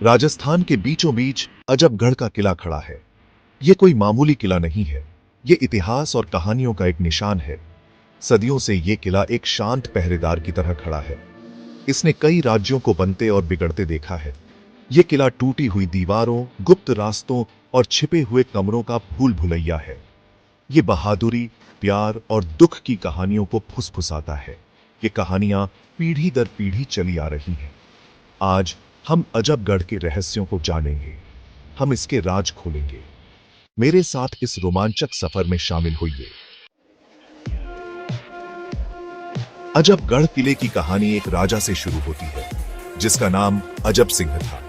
राजस्थान के बीचों बीच अजबगढ़ का किला खड़ा है। यह कोई मामूली किला नहीं है। यह इतिहास और कहानियों का एक निशान है। सदियों से यह किला एक शांत पहरेदार की तरह खड़ा है। इसने कई राज्यों को बनते और बिगड़ते देखा है। यह किला टूटी हुई दीवारों, गुप्त रास्तों और छिपे हुए कमरों का भूल भुलैया है। ये बहादुरी, प्यार और दुख की कहानियों को फुसफुसाता है। ये कहानियां पीढ़ी दर पीढ़ी चली आ रही हैं। आज हम अजबगढ़ के रहस्यों को जानेंगे। हम इसके राज खोलेंगे। मेरे साथ इस रोमांचक सफर में शामिल होइए। अजबगढ़ किले की कहानी एक राजा से शुरू होती है, जिसका नाम अजब सिंह था।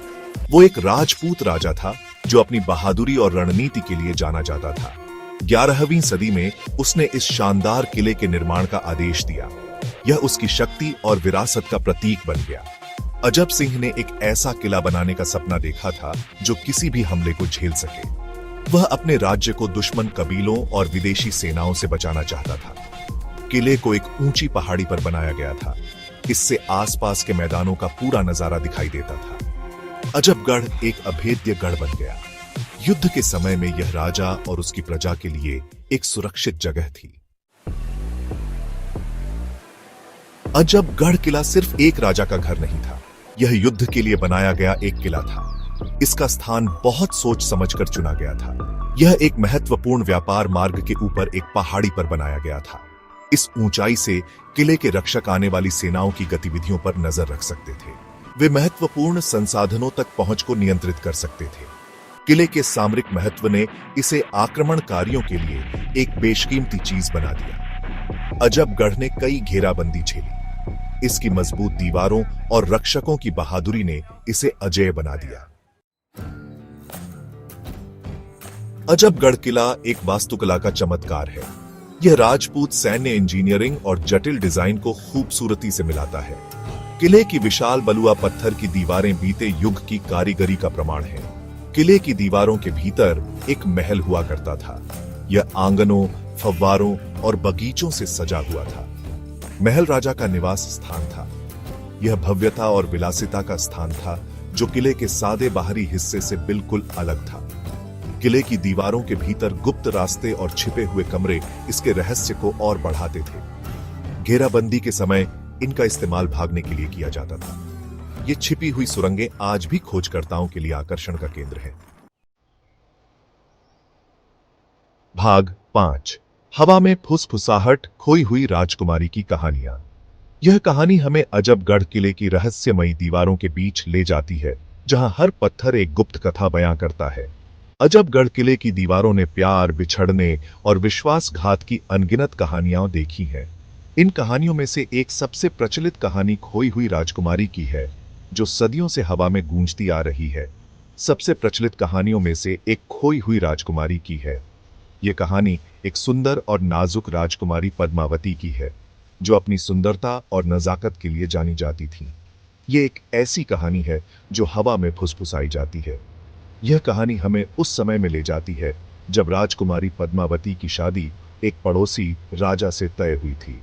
वो एक राजपूत राजा था जो अपनी बहादुरी और रणनीति के लिए जाना जाता था। 11वीं सदी में उसने इस शानदार किले के निर्माण का आदेश दिया। यह उसकी शक्ति और विरासत का प्रतीक बन गया। अजब सिंह ने एक ऐसा किला बनाने का सपना देखा था जो किसी भी हमले को झेल सके। वह अपने राज्य को दुश्मन कबीलों और विदेशी सेनाओं से बचाना चाहता था। किले को एक ऊंची पहाड़ी पर बनाया गया था। इससे आसपास के मैदानों का पूरा नजारा दिखाई देता था। अजबगढ़ एक अभेद्य गढ़ बन गया। युद्ध के समय में यह राजा और उसकी प्रजा के लिए एक सुरक्षित जगह थी। अजबगढ़ किला सिर्फ एक राजा का घर नहीं था। यह युद्ध के लिए बनाया गया एक किला था। इसका स्थान बहुत सोच समझकर चुना गया था। यह एक महत्वपूर्ण व्यापार मार्ग के ऊपर एक पहाड़ी पर बनाया गया था। इस ऊंचाई से किले के रक्षक आने वाली सेनाओं की गतिविधियों पर नजर रख सकते थे। वे महत्वपूर्ण संसाधनों तक पहुंच को नियंत्रित कर सकते थे। किले के सामरिक महत्व ने इसे आक्रमणकारियों के लिए एक बेशकीमती चीज बना दिया। अजबगढ़ ने कई घेराबंदी झेली। इसकी मजबूत दीवारों और रक्षकों की बहादुरी ने इसे अजेय बना दिया। अजबगढ़ किला एक वास्तुकला का चमत्कार है। यह राजपूत सैन्य इंजीनियरिंग और जटिल डिजाइन को खूबसूरती से मिलाता है। किले की विशाल बलुआ पत्थर की दीवारें बीते युग की कारीगरी का प्रमाण है। किले की दीवारों के भीतर एक महल हुआ करता था। यह आंगनों, फव्वारों और बगीचों से सजा हुआ था। महल राजा का निवास स्थान था। यह भव्यता और विलासिता का स्थान था जो किले के सादे बाहरी हिस्से से बिल्कुल अलग था। किले की दीवारों के भीतर गुप्त रास्ते और छिपे हुए कमरे इसके रहस्य को और बढ़ाते थे। घेराबंदी के समय इनका इस्तेमाल भागने के लिए किया जाता था। ये छिपी हुई सुरंगें आज भी खोजकर्ताओं के लिए आकर्षण का केंद्र है। भाग 5। हवा में फुसफुसाहट, खोई हुई राजकुमारी की कहानियां। यह कहानी हमें अजबगढ़ किले की रहस्यमयी दीवारों के बीच ले जाती है, जहां हर पत्थर एक गुप्त कथा बयां करता है। अजबगढ़ किले की दीवारों ने प्यार, बिछड़ने और विश्वासघात की अनगिनत कहानियां देखी हैं। इन कहानियों में से एक सबसे प्रचलित कहानी खोई हुई राजकुमारी की है, जो सदियों से हवा में गूंजती आ रही है। सबसे प्रचलित कहानियों में से एक खोई हुई राजकुमारी की है। यह कहानी एक सुंदर और नाजुक राजकुमारी पद्मावती की है, जो अपनी सुंदरता और नजाकत के लिए जानी जाती थी। ये एक ऐसी कहानी है जो हवा में फुसफुसाई जाती है। यह कहानी हमें उस समय में ले जाती है जब राजकुमारी पद्मावती की शादी एक पड़ोसी राजा से तय हुई थी।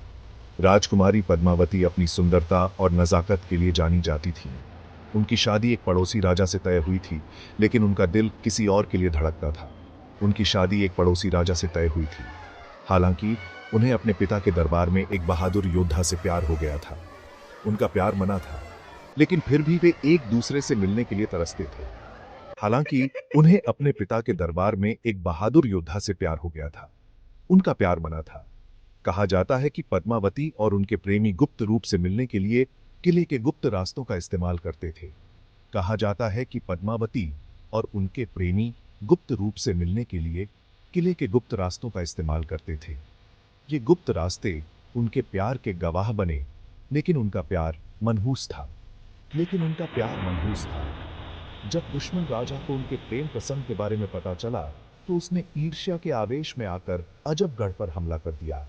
राजकुमारी पद्मावती अपनी सुंदरता और नजाकत के लिए जानी जाती थी। उनकी शादी एक पड़ोसी राजा से तय हुई थी, लेकिन उनका दिल किसी और के लिए धड़कता था। उनकी शादी एक पड़ोसी राजा से तय हुई थी। हालांकि उन्हें अपने पिता के दरबार में एक बहादुर योद्धा से प्यार हो गया था। उनका प्यार मना था, लेकिन फिर भी वे एक दूसरे से मिलने के लिए तरसते थे। हालांकि उन्हें अपने पिता के दरबार में एक बहादुर योद्धा से प्यार हो गया था। उनका प्यार मना था। कहा जाता है कि पद्मावती और उनके प्रेमी गुप्त रूप से मिलने के लिए किले के गुप्त रास्तों का इस्तेमाल करते थे। कहा जाता है कि पद्मावती और उनके प्रेमी गुप्त रूप से मिलने के लिए किले के गुप्त रास्तों का इस्तेमाल करते थे। ये गुप्त रास्ते उनके प्यार के गवाह बने, लेकिन उनका प्यार मनहूस था। लेकिन उनका प्यार मनहूस था। जब दुश्मन राजा को उनके प्रेम प्रसंग के बारे में पता चला, तो उसने ईर्ष्या के आवेश में आकर अजबगढ़ पर हमला कर दिया।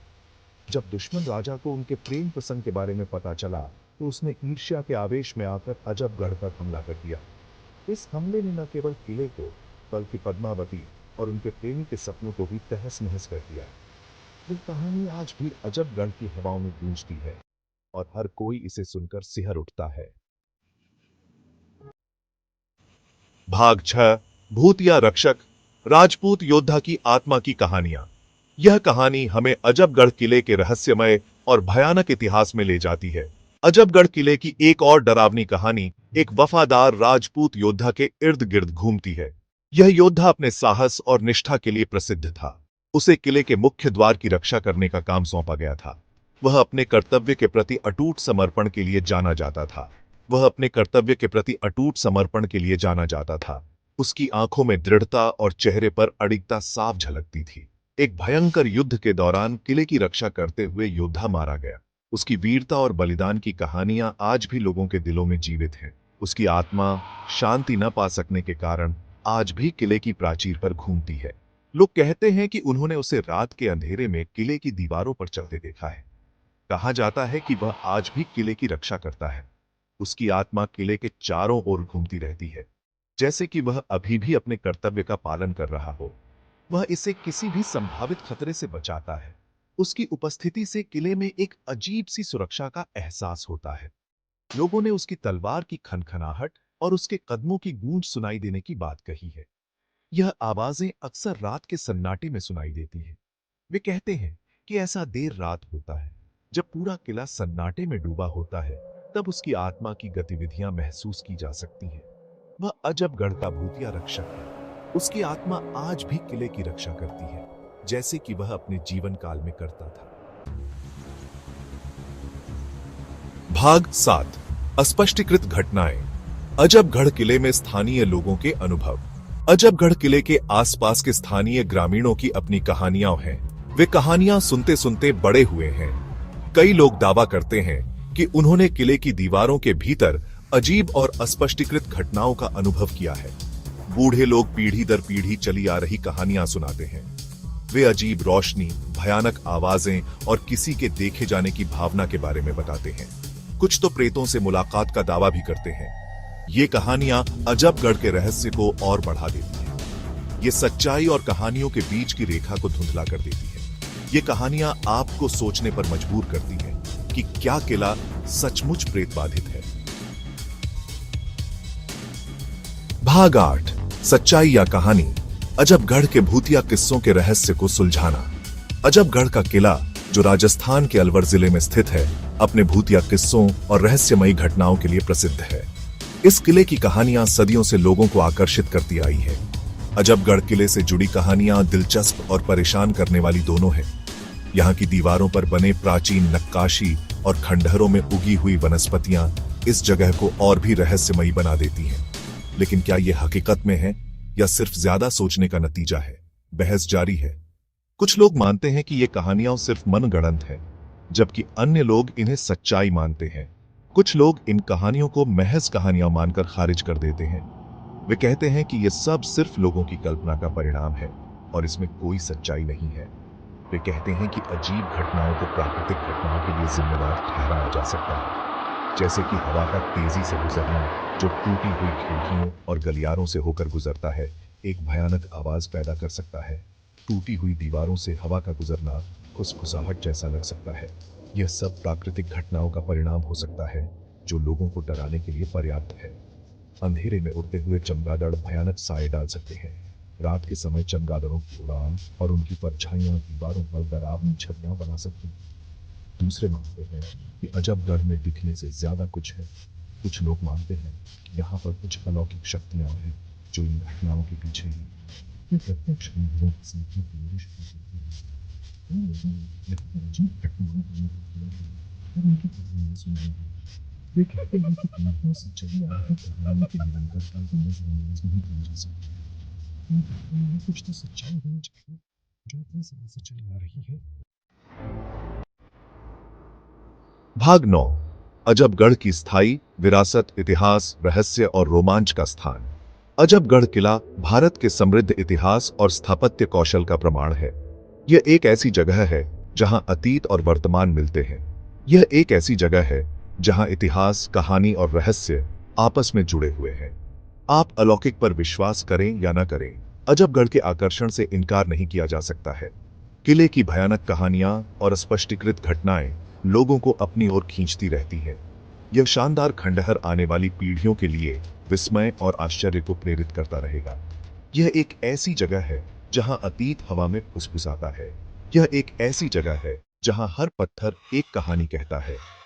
जब दुश्मन राजा को उनके प्रेम प्रसंग के बारे में पता चला, तो उसने ईर्ष्या के आवेश में आकर अजबगढ़ पर हमला कर दिया। इस हमले ने न केवल किले को, बल्कि पद्मावती और उनके प्रेमी के सपनों को भी तहस नहस कर दिया। ये कहानी आज भी अजबगढ़ की हवाओं में गूंजती है और हर कोई इसे सुनकर सिहर उठता है। भाग 6 भूतिया रक्षक राजपूत योद्धा की आत्मा की कहानियां। यह कहानी हमें अजबगढ़ किले के रहस्यमय और भयानक इतिहास में ले जाती है। अजबगढ़ किले की एक और डरावनी कहानी एक वफादार राजपूत योद्धा के इर्द गिर्द घूमती है। यह योद्धा अपने साहस और निष्ठा के लिए प्रसिद्ध था। उसे किले के मुख्य द्वार की रक्षा करने का काम सौंपा गया था। वह अपने कर्तव्य के प्रति अटूट समर्पण के लिए जाना जाता था। उसकी आंखों में दृढ़ता और चेहरे पर अडिगता साफ झलकती थी। एक भयंकर युद्ध के दौरान किले की रक्षा करते हुए योद्धा मारा गया। उसकी वीरता और बलिदान की कहानियां आज भी लोगों के दिलों में जीवित हैं। उसकी आत्मा शांति न पा सकने के कारण आज भी किले की प्राचीर पर घूमती है। लोग कहते हैं कि उन्होंने उसे रात के अंधेरे में किले की दीवारों पर चलते देखा है। कहा जाता है कि वह आज भी किले की रक्षा करता है। उसकी आत्मा किले के चारों ओर घूमती रहती है, जैसे कि वह अभी भी अपने कर्तव्य का पालन कर रहा हो। वह इसे किसी भी संभावित खतरे से बचाता है। उसकी उपस्थिति से किले में एक अजीब सी सुरक्षा का एहसास होता है। लोगों ने उसकी तलवार की खनखनाहट और उसके कदमों की गूंज सुनाई देने की बात कही है। यह आवाजें अक्सर रात के सन्नाटे में सुनाई देती हैं। वे कहते हैं कि ऐसा देर रात होता है, जब पूरा किला सन्नाटे में डूबा होता है, तब उसकी आत्मा की गतिविधियां महसूस की जा सकती हैं। वह अजबगढ़ का भूतिया रक्षक है। उसकी आत्मा आज भी किले की रक्षा करती है, जैसे कि वह अपने जीवन काल में करता था। भाग 7 अस्पष्टीकृत घटनाएं। अजबगढ़ किले में स्थानीय लोगों के अनुभव। अजबगढ़ किले के आसपास के स्थानीय ग्रामीणों की अपनी कहानियां हैं। वे कहानियां सुनते सुनते बड़े हुए हैं। कई लोग दावा करते हैं कि उन्होंने किले की दीवारों के भीतर अजीब और अस्पष्टीकृत घटनाओं का अनुभव किया है। बूढ़े लोग पीढ़ी दर पीढ़ी चली आ रही कहानियां सुनाते हैं। वे अजीब रोशनी, भयानक आवाजें और किसी के देखे जाने की भावना के बारे में बताते हैं। कुछ तो प्रेतों से मुलाकात का दावा भी करते हैं। ये कहानियां अजबगढ़ के रहस्य को और बढ़ा देती हैं। ये सच्चाई और कहानियों के बीच की रेखा को धुंधला कर देती है। ये कहानियां आपको सोचने पर मजबूर करती हैं कि क्या किला सचमुच प्रेत बाधित है। भाग 8 सच्चाई या कहानी। अजबगढ़ के भूतिया किस्सों के रहस्य को सुलझाना। अजबगढ़ का किला, जो राजस्थान के अलवर जिले में स्थित है, अपने भूतिया किस्सों और रहस्यमयी घटनाओं के लिए प्रसिद्ध है। इस किले की कहानियां सदियों से लोगों को आकर्षित करती आई है। अजबगढ़ किले से जुड़ी कहानियां दिलचस्प और परेशान करने वाली दोनों हैं। यहाँ की दीवारों पर बने प्राचीन नक्काशी और खंडहरों में उगी हुई वनस्पतियां इस जगह को और भी रहस्यमयी बना देती हैं। लेकिन क्या यह हकीकत में है या सिर्फ ज्यादा सोचने का नतीजा है? बहस जारी है। कुछ लोग मानते हैं कि ये कहानियां सिर्फ मनगढ़ंत है, जबकि अन्य लोग इन्हें सच्चाई मानते हैं। कुछ लोग इन कहानियों को महज कहानियां मानकर खारिज कर देते हैं। वे कहते हैं कि यह सब सिर्फ लोगों की कल्पना का परिणाम है और इसमें कोई सच्चाई नहीं है। वे कहते हैं कि अजीब घटनाओं को प्राकृतिक घटनाओं के लिए जिम्मेदार ठहराया जा सकता है, जैसे कि हवा का तेजी से गुजरना, जो टूटी हुई खिड़कियों और गलियारों से होकर गुजरता है, एक भयानक आवाज पैदा कर सकता है। टूटी हुई दीवारों से हवा का गुजरना फुसफुसाहट जैसा लग सकता है। यह सब प्राकृतिक घटनाओं का परिणाम हो सकता है, जो लोगों को डराने के लिए पर्याप्त है। अंधेरे में उड़ते हुए चमगादड़ भयानक साए डाल सकते हैं। रात के समय चमगादड़ों की उड़ान और उनकी परछाइयां दीवारों पर डरावनी छवियां बना सकती हैं। दूसरे मानते हैं कि अजबगढ़ में दिखने से ज्यादा कुछ है। कुछ लोग मानते हैं कि यहाँ पर कुछ अलौकिक शक्तियां हैं, जो इन घटनाओं के पीछे ही प्रत्यक्ष अनुभवों की सीखने की कोशिश करती हैं। वे कहते हैं कि कहानियों से चली आ रही कहानियों की निरंतरता को नजरअंदाज नहीं किया जा सकता। कुछ तो सच्चाई होनी चाहिए, जो इतने समय से चली आ रही है। भाग 9 अजबगढ़ की स्थायी विरासत, इतिहास, रहस्य और रोमांच का स्थान। अजबगढ़ किला भारत के समृद्ध इतिहास और स्थापत्य कौशल का प्रमाण है। यह एक ऐसी जगह है जहां अतीत और वर्तमान मिलते हैं। यह एक ऐसी जगह है जहां इतिहास, कहानी और रहस्य आपस में जुड़े हुए हैं। आप अलौकिक पर विश्वास करें या न करें, अजबगढ़ के आकर्षण से इनकार नहीं किया जा सकता है। किले की भयानक कहानियां और अस्पष्टीकृत घटनाएं लोगों को अपनी ओर खींचती रहती हैं। यह शानदार खंडहर आने वाली पीढ़ियों के लिए विस्मय और आश्चर्य को प्रेरित करता रहेगा। यह एक ऐसी जगह है जहां अतीत हवा में फुसफुसाता है। यह एक ऐसी जगह है जहां हर पत्थर एक कहानी कहता है